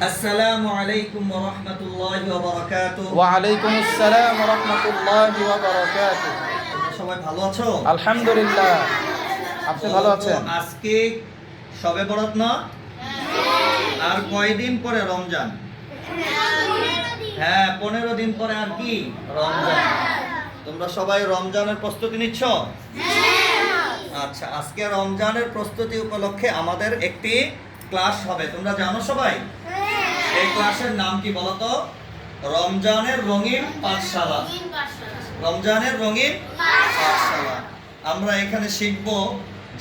আসসালামু আলাইকুম ওয়া রাহমাতুল্লাহি ওয়া বারাকাতুহু। ওয়া আলাইকুম আসসালাম ওয়া রাহমাতুল্লাহি ওয়া বারাকাতুহু। তোমরা সবাই ভালো আছো? আলহামদুলিল্লাহ। আপনি ভালো আছেন? আজকে শবে বরাত না? আর কয়দিন পরে রমজান? হ্যাঁ, 15 দিন পরে আর কি রমজান। তোমরা সবাই রমজানের প্রস্তুতি নিচ্ছ? আচ্ছা, আজকে রমজানের প্রস্তুতি উপলক্ষে আমাদের একটি ক্লাস হবে। তোমরা জানো সবাই? এই ক্লাসের নাম কি বলো তো? রমজানের রঙিন পাঠশালা। রমজানের রঙিন পাঠশালা। আমরা এখানে শিখব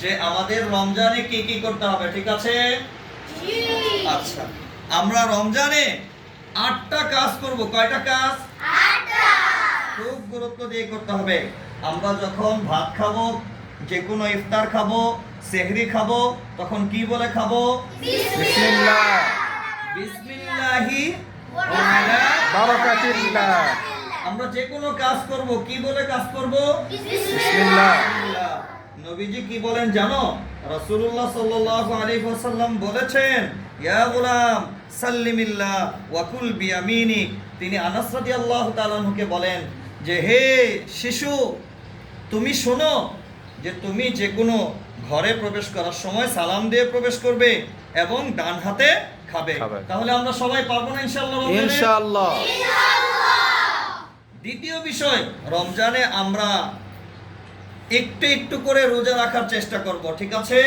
যে আমাদের রমজানে কি কি করতে হবে, ঠিক আছে? আচ্ছা, আমরা রমজানে 8টা কাজ করব। কয়টা কাজ? 8টা। খুব গুরুত্ব দিয়ে করতে হবে। আমরা যখন ভাত খাবো, যে কোনো ইফতার খাবো, সেহরি খাবো, তখন কি বলে খাবো? বিসমিল্লাহ। বিসমিল্লাহি ওয়া আলা বারাকাতিল্লাহ। আমরা যে কোনো কাজ করব, কি বলে কাজ করব? বিসমিল্লাহ। নবীজি কি বলেন জানো? রাসূলুল্লাহ সাল্লাল্লাহু আলাইহি ওয়াসাল্লাম বলেছেন, ইয়া গোলাম সাল্লিমিল্লাহ ওয়া কুল বিয়ামিনিক। তিনি আনাস রাদিয়াল্লাহু তাআলা আনহুকে বলেন যে, হে শিশু, তুমি শোনো যে তুমি যে কোনো ঘরে প্রবেশ করার সময় সালাম দিয়ে প্রবেশ করবে এবং ডান হাতে খাবে। তাহলে আমরা সবাই পারবো না ইনশাআল্লাহ? ইনশাআল্লাহ। দ্বিতীয় বিষয়, রমজানে আমরা একটু একটু করে রোজা রাখার চেষ্টা করব, ঠিক আছে?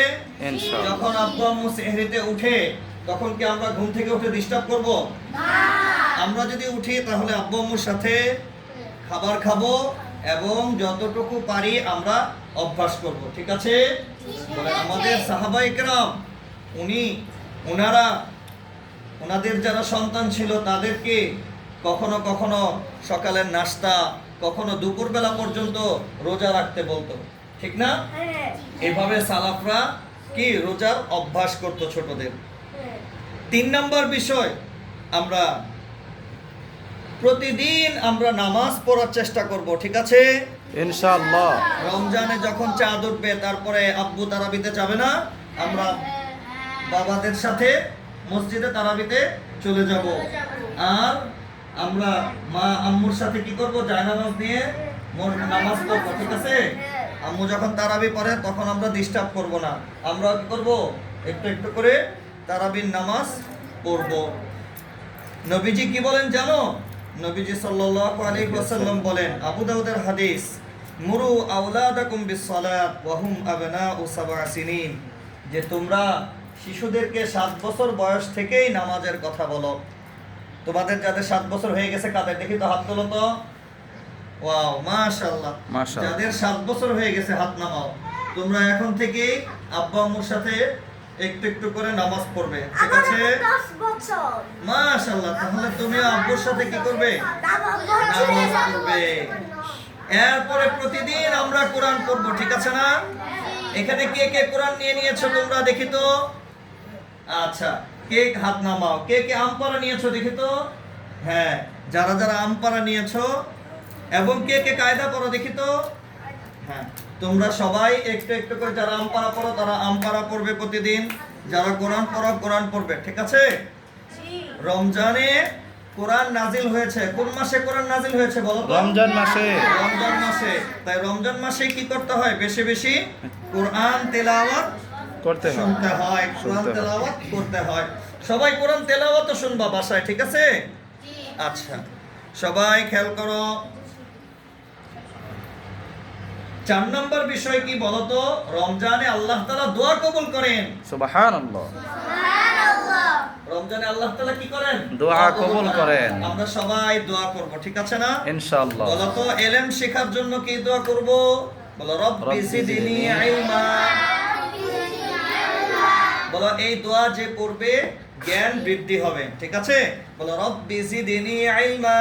ইনশাআল্লাহ। যখন আব্বু আম্মু সেহরিতে উঠে, তখন কি আমরা ঘুম থেকে উঠে ডিস্টার্ব করব? না। আমরা যদি উঠি তাহলে আব্বু আম্মুর সাথে খাবার খাবো এবং যতটুকু পারি আমরা অভ্যাস করব, ঠিক আছে? বলে আমাদের সাহাবায়ে কেরাম, ওনাদের যারা সন্তান ছিল তাদেরকে কখনো কখনো সকালের নাস্তা, কখনো দুপুরবেলা পর্যন্ত রোজা রাখতে বলতো, ঠিক না? এভাবে সালাফরা কি রোজার অভ্যাস করতো ছোটদের। 3 নম্বর বিষয়, আমরা প্রতিদিন আমরা নামাজ পড়ার চেষ্টা করব, ঠিক আছে? ইনশাআল্লাহ। রমজানে যখন চাঁদ উঠবে তারপরে আব্বু তারাবিতে যাবে না, আমরা বাবাদের সাথে মসজিদে তারাবিতে চলে যাব। আর আমরা মা আম্মুর সাথে কি করব? জায়নামাজ নিয়ে নামাজ পড়ব, ঠিক আছে? আম্মু যখন তারাবি পড়ে তখন আমরা ডিস্টার্ব করব না, আমরা কি করব? একটু একটু করে তারাবির নামাজ পড়ব। নবীজি কি বলেন জানো? নবীজি সাল্লাল্লাহু আলাইহি ওয়াসাল্লাম বলেন, আবু দাউদের হাদিস, মুরু আওলাদাকুম বিসসালাত ওয়া হুম আবনাউ 7 সিনিন, যে তোমরা শিশুদেরকে 7 বছর বয়স থেকেই নামাজের কথা বলো। তোমাদের যাদের 7 বছর হয়ে গেছে কাদের দেখি তো, হাত তোলো তো। ওয়াও, মাশাআল্লাহ। যাদের 7 বছর হয়ে গেছে হাত নামাও। তোমরা এখন থেকে আব্বু আম্মুর সাথে একটু একটু করে নামাজ পড়বে, ঠিক আছে? 10 বছর। মাশাআল্লাহ। তাহলে তুমি আব্বুর সাথে কি করবে? নামাজ পড়বে। এরপরে প্রতিদিন আমরা কোরআন পড়ব, ঠিক আছে না? এখানে কে কে কোরআন নিয়ে নিয়েছো তোমরা দেখি তো? আচ্ছা, কে হাত নামাও। কে কে আমপারা নিয়েছো দেখি তো? হ্যাঁ, যারা যারা আমপারা নিয়েছো, এবং কে কে কায়দা পড়ো দেখি তো? হ্যাঁ, তোমরা সবাই একটু একটু করে, যারা আমপারা পড়ো তারা আমপারা পড়বে প্রতিদিন, যারা কোরআন পড়ো কোরআন পড়বে, ঠিক আছে? রমজানে কোরআন নাজিল হয়েছে। কোন মাসে কোরআন নাজিল হয়েছে বলো তো? রমজান মাসে। রমজান মাসে। তাই রমজান মাসে কি করতে হয়? বেশি বেশি কোরআন তেলাওয়াত করতে হয়, শুনতে হয়, কোরআন তেলাওয়াত করতে হয়। সবাই কোরআন তেলাওয়াত শুনবা বাসায়, ঠিক আছে? আচ্ছা, সবাই খেয়াল করো। 4 নম্বর বিষয় কি বলতো? রমজানে আল্লাহ তাআলা দোয়া কবুল করেন। সুবহানাল্লাহ। রমজানে আল্লাহ তাআলা কি করেন? দোয়া কবুল করেন। আমরা সবাই দোয়া করব, ঠিক আছে না? ইনশাআল্লাহ। বলো তো, ইলম শেখার জন্য কি দোয়া করব? বলো, রব্বি জিদনি ইলমা। বলো, এই দোয়া যে পড়বে জ্ঞান বৃদ্ধি হবে, ঠিক আছে? বলো, রব্বি জিদনি ইলমা।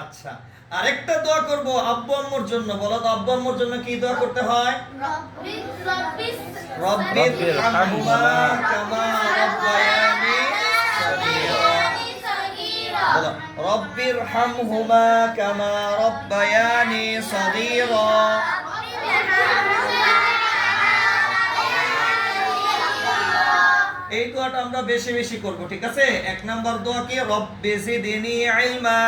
আচ্ছা, আরেকটা দোয়া করব আব্বু আম্মুর জন্য। বলো তো, আব্বু আম্মুর জন্য কি দোয়া করতে হয়? রব্বির হামহুমা কামা রাব্বায়ানি সগীরা। বলো, রব্বির হামহুমা কামা রাব্বায়ানি সগীরা। এই দোয়াটা আমরা বেশি বেশি করব, ঠিক আছে? 1 নাম্বার দোয়া কি? রব্বি জিদনি ইলমা।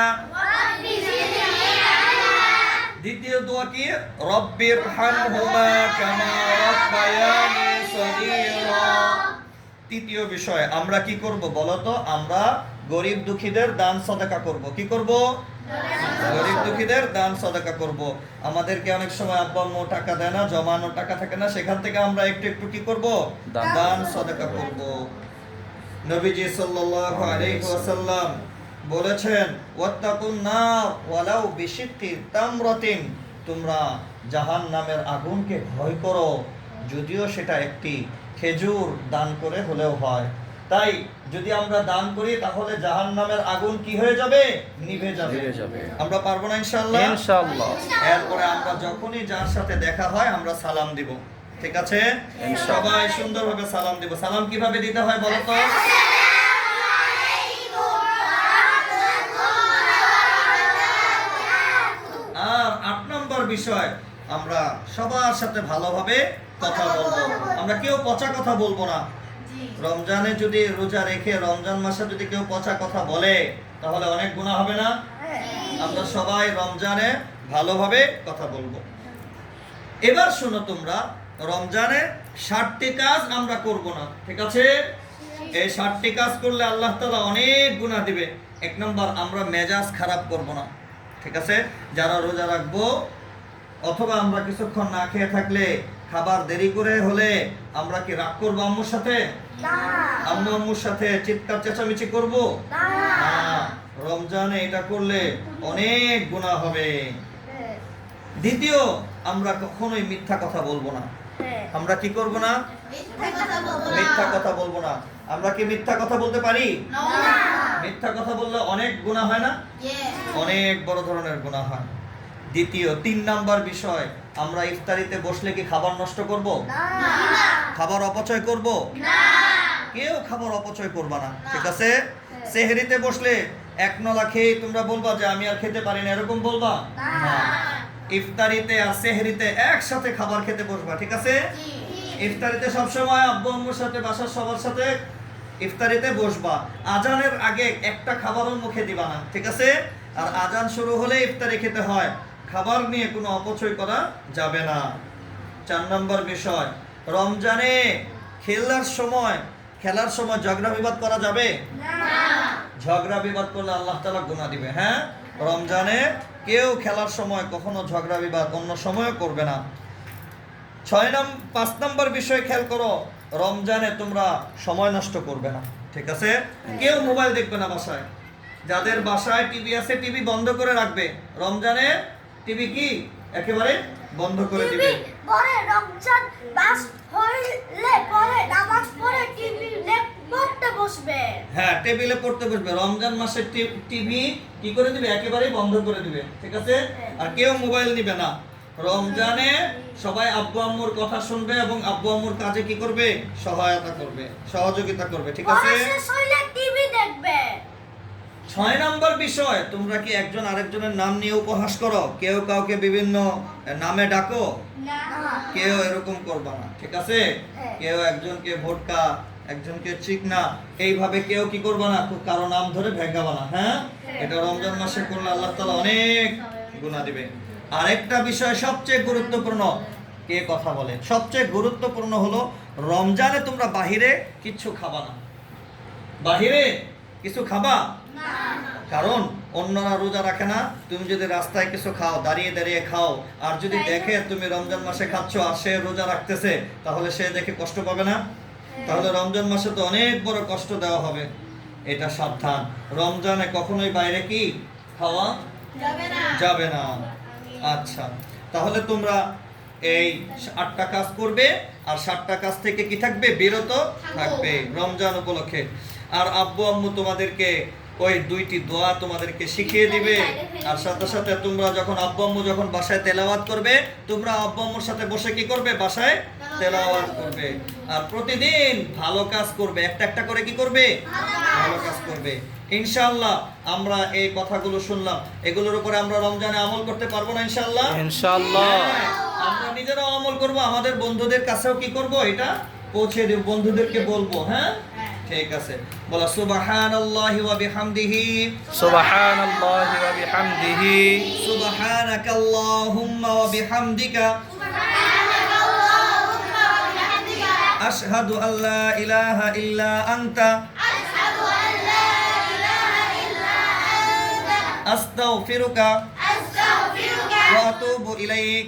দ্বিতীয় দোয়া কি? রব্বিরহামহুমা কামা রাব্বায়ানি সগীরা। তৃতীয় বিষয় আমরা কি করব বলো তো? আমরা গরিব দুঃখীদের দান সদকা করব। কি করব? গরিব দুঃখীদের দান সদকা করব। আমাদেরকে অনেক সময় আব্বা আম্মু টাকা দেয় না, জমানো টাকা থাকে না, সেখান থেকে আমরা একটু একটু কি করব? দান সদকা করব। নবীজি সাল্লাল্লাহু আলাইহি ওয়াসাল্লাম বলেছেন, ওয়াত্তাকুন নার ওয়ালাউ বিশিক্কি তামরাতিন, তোমরা জাহান্নামের আগুনকে ভয় করো, যদিও সেটা একটি খেজুর দান করে হলেও হয়। তাই যদি আমরা দান করি তাহলে জাহান্নামের আগুন কি হয়ে যাবে? নিভে যাবে। আমরা পারবো না ইনশাআল্লাহ? ইনশাআল্লাহ। এরপরে আমরা যখনই যার সাথে দেখা হয় আমরা সালাম দিব, ঠিক আছে? সবাই সুন্দরভাবে সালাম দিব। সালাম কিভাবে দিতে হয় বলো তো? আর 8 নম্বর বিষয়, আমরা সবার সাথে ভালোভাবে কথা বলবো। আমরা কেউ পচা কথা বলবো না। রমজানে যদি রোজা রেখে রমজান মাসে যদি কেউ পচা কথা বলে তাহলে অনেক গুনাহ হবে না? আমরা সবাই রমজানে ভালোভাবে কথা বলবো। এবার শোনো তোমরা, রমজানে 60টি কাজ আমরা করব না, ঠিক আছে? এই 60টি কাজ করলে আল্লাহ তাআলা অনেক গুনাহ দিবে। 1 নম্বর, আমরা মেজাজ খারাপ করব না, ঠিক আছে? যারা রোজা রাখবো অথবা আমরা কিছুক্ষণ না খেয়ে থাকলে, খাবার দেরি করে হলে আমরা কি রাগ করবো আম্মুর সাথে? আম্মুর সাথে চিৎকার চেঁচামেচি করবো না। রমজানে এটা করলে অনেক গুনাহ হবে। দ্বিতীয়, আমরা কখনোই মিথ্যা কথা বলবো না। আমরা কি করব না? মিথ্যা কথা বলবো না। আমরা কি মিথ্যা কথা বলতে পারি? মিথ্যা কথা বললে অনেক গুনাহ হয় না? অনেক বড় ধরনের গুনাহ হয়। দ্বিতীয়, 3 নাম্বার বিষয়, আমরা ইফতারিতে বসলে কি খাবার নষ্ট করব? খাবার অপচয় করব? কেউ খাবার অপচয় করবা না, ঠিক আছে? সেহরিতে বসলে এক নলা খেয়ে তোমরা বলবা যে আমি আর খেতে পারি না, এরকম বলবা না। ইফতারিতে আর সেহরিতে একসাথে খাবার খেতে বসবা, ঠিক আছে? ইফতারিতে সবসময় আব্বু আম্মুর সাথে, বাসার সবার সাথে ইফতারিতে বসবা। আজানের আগে একটা খাবারও মুখে দিবা না, ঠিক আছে? আর আজান শুরু হলে ইফতারি খেতে হয়। খাবার নিয়ে কোনো অপচয় করা যাবে না। 4 নম্বর বিষয়, রমজানে খেলার সময় ঝগড়া বিবাদ করা যাবে না। ঝগড়া বিবাদ করলে আল্লাহ তাআলা গুনাহ দিবে। হ্যাঁ, রমজানে কেউ খেলার সময় কখনো ঝগড়া বিবাদ অন্য সময়ও করবে না। 5 নম্বর বিষয় খেয়াল করো, রমজানে তোমরা সময় নষ্ট করবে না, ঠিক আছে? কেউ মোবাইল দেখবে না বাসায়। যাদের বাসায় টিভি আছে টিভি বন্ধ করে রাখবে। রমজানে টিভি কি একেবারে বন্ধ করে দিবে। পরে রমজান মাস হইলে পরে নামাজ পড়ে টিভি পড়তে বসবে। হ্যাঁ, টেবিলে পড়তে বসবে। রমজান মাসে টিভি কি করে দিবে? একেবারে বন্ধ করে দিবে, ঠিক আছে? আর কেউ মোবাইল নিবে না। রমজানে সবাই আব্বু আম্মুর কথা শুনবে এবং আব্বু আম্মুর কাজে কি করবে? সহায়তা করবে, সহযোগিতা করবে, ঠিক আছে? পরে শেষ হইলে টিভি দেখবে। 6 নম্বর বিষয়, তোমরা কি একজন আরেকজনের নাম নিয়ে উপহাস করো? কেউ কাউকে বিভিন্ন নামে ডাকো? না। কেউ এরকম করবা না, ঠিক আছে? কেউ একজনকে ভোটকা, একজনকে চিকনা, এইভাবে কেউ কি করবা না, কারো নাম ধরে ভেঙ্গাবা না। হ্যাঁ, এটা রমজান মাসে করলে আল্লাহ তাআলা অনেক গুনাহ দিবে। আরেকটা বিষয় সবচেয়ে গুরুত্বপূর্ণ, কে কথা বলে? সবচেয়ে গুরুত্বপূর্ণ হলো রমজানে তোমরা বাহিরে কিচ্ছু খাবা না। বাহিরে কিছু খাবা না, কারণ অন্যরা রোজা রাখে না। তুমি যদি রাস্তায় কিছু খাও, দাঁড়িয়ে দাঁড়িয়ে খাও, আর যদি দেখে তুমি রমজান মাসে খাচ্ছ আর সে রোজা রাখতেছে, তাহলে সে দেখে কষ্ট পাবে না? তাহলে রমজান মাসে তো অনেক বড় কষ্ট দেওয়া হবে। এটা সাবধান, রমজানে কখনোই বাইরে কি খাওয়া যাবে না। আচ্ছা, তাহলে তোমরা এই 8টা কাজ করবে আর 7টা কাজ থেকে কি থাকবে? বিরত থাকবে রমজান উপলক্ষে। আর আব্বু আম্মু তোমাদেরকে ওই 2টি দোয়া তোমাদেরকে শিখিয়ে দিবে। আর সাথে সাথে তোমরা যখন আব্বু আম্মু যখন বাসায় তেলাওয়াত করবে, তোমরা আব্বু আম্মুর সাথে বসে কি করবে? বাসায় তেলাওয়াত করবে। আর প্রতিদিন ভালো কাজ করবে, একটা করে কি করবে? ভালো কাজ করবে। ইনশাআল্লাহ আমরা এই কথাগুলো শুনলাম, এগুলোর উপরে আমরা রমজানে আমল করতে পারবো না ইনশাআল্লাহ? ইনশাআল্লাহ। আমরা নিজেরাও আমল করব, আমাদের বন্ধুদের কাছেও কি করব? এটা পৌঁছে দেব, বন্ধুদেরকে বলবো। হ্যাঁ, ঠিক আছে, বলো সুবহানাল্লাহি ওয়া বিহামদিহি, সুবহানাল্লাহি ওয়া বিহামদিহি, সুবহানাকাল্লাহুম্মা ওয়া বিহামদিকা, আশহাদু আল্লা ইলাহা ইল্লা আনতা, আস্তাগফিরুকা ওয়া আতুবু ইলাইক।